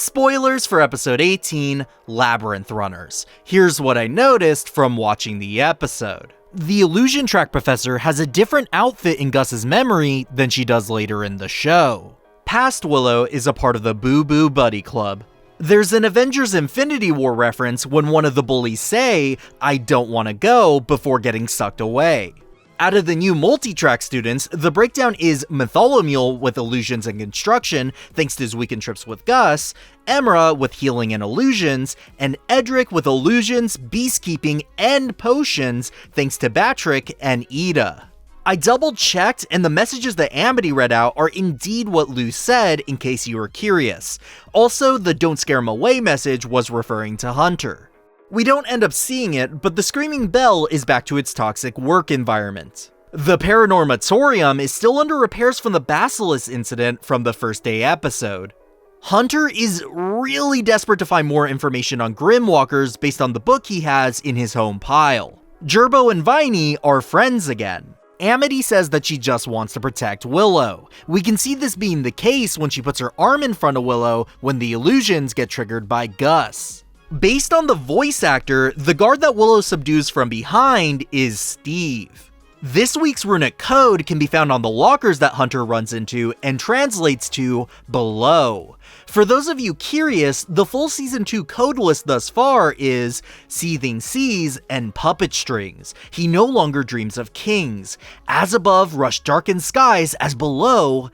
Spoilers for episode 18, Labyrinth Runners. Here's what I noticed from watching the episode. The illusion track professor has a different outfit in Gus's memory than she does later in the show. Past Willow is a part of the Boo Boo Buddy Club. There's an Avengers Infinity War reference when one of the bullies say, "I don't want to go," before getting sucked away. Out of the new multi-track students, the breakdown is Mytholomule with illusions and construction, thanks to his weekend trips with Gus, Emra with healing and illusions, and Edric with illusions, beastkeeping, and potions, thanks to Batrick and Ida. I double-checked, and the messages that Amity read out are indeed what Lou said, in case you were curious. Also, the "Don't Scare Him Away" message was referring to Hunter. We don't end up seeing it, but the Screaming Bell is back to its toxic work environment. The Paranormatorium is still under repairs from the Basilisk incident from the first day episode. Hunter is really desperate to find more information on Grimwalkers based on the book he has in his home pile. Gerbo and Viney are friends again. Amity says that she just wants to protect Willow. We can see this being the case when she puts her arm in front of Willow when the illusions get triggered by Gus. Based on the voice actor, the guard that Willow subdues from behind is Steve. This week's runic code can be found on the lockers that Hunter runs into and translates to below. For those of you curious, the full Season 2 code list thus far is Seething Seas and Puppet Strings. He no longer dreams of kings. As above, rush darkened skies as below.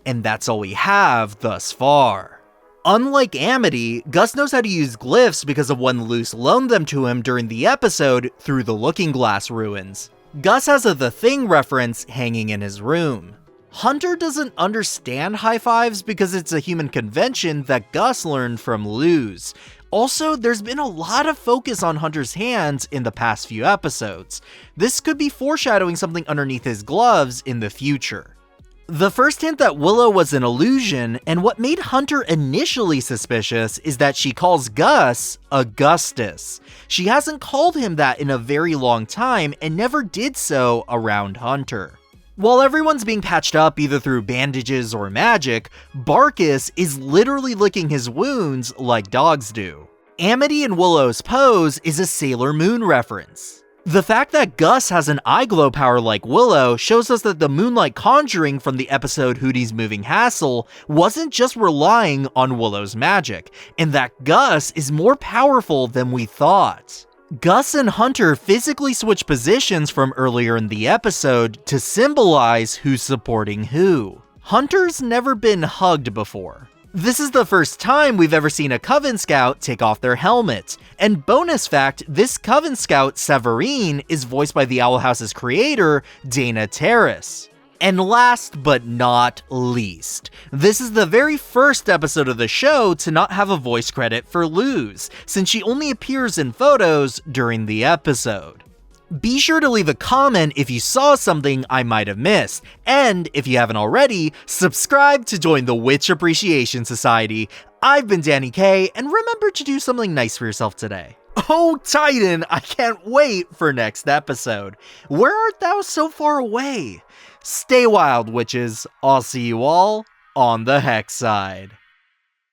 And that's all we have thus far. Unlike Amity, Gus knows how to use glyphs because of when Luce loaned them to him during the episode through the Looking Glass ruins. Gus has a The Thing reference hanging in his room. Hunter doesn't understand high fives because it's a human convention that Gus learned from Luz. Also, there's been a lot of focus on Hunter's hands in the past few episodes. This could be foreshadowing something underneath his gloves in the future. The first hint that Willow was an illusion, and what made Hunter initially suspicious, is that she calls Gus Augustus. She hasn't called him that in a very long time, and never did so around Hunter. While everyone's being patched up either through bandages or magic, Barkus is literally licking his wounds like dogs do. Amity and Willow's pose is a Sailor Moon reference. The fact that Gus has an eye glow power like Willow shows us that the moonlight conjuring from the episode Hooty's Moving Hassle wasn't just relying on Willow's magic, and that Gus is more powerful than we thought. Gus and Hunter physically switch positions from earlier in the episode to symbolize who's supporting who. Hunter's never been hugged before. This is the first time we've ever seen a Coven Scout take off their helmet. And bonus fact, this Coven Scout, Severine, is voiced by the Owl House's creator, Dana Terrace. And last but not least, this is the very first episode of the show to not have a voice credit for Luz, since she only appears in photos during the episode. Be sure to leave a comment if you saw something I might have missed, and if you haven't already, subscribe to join the Witch Appreciation Society. I've been Danny K, and remember to do something nice for yourself today. Oh Titan, I can't wait for next episode. Where art thou so far away? Stay wild, witches. I'll see you all on the Hex side.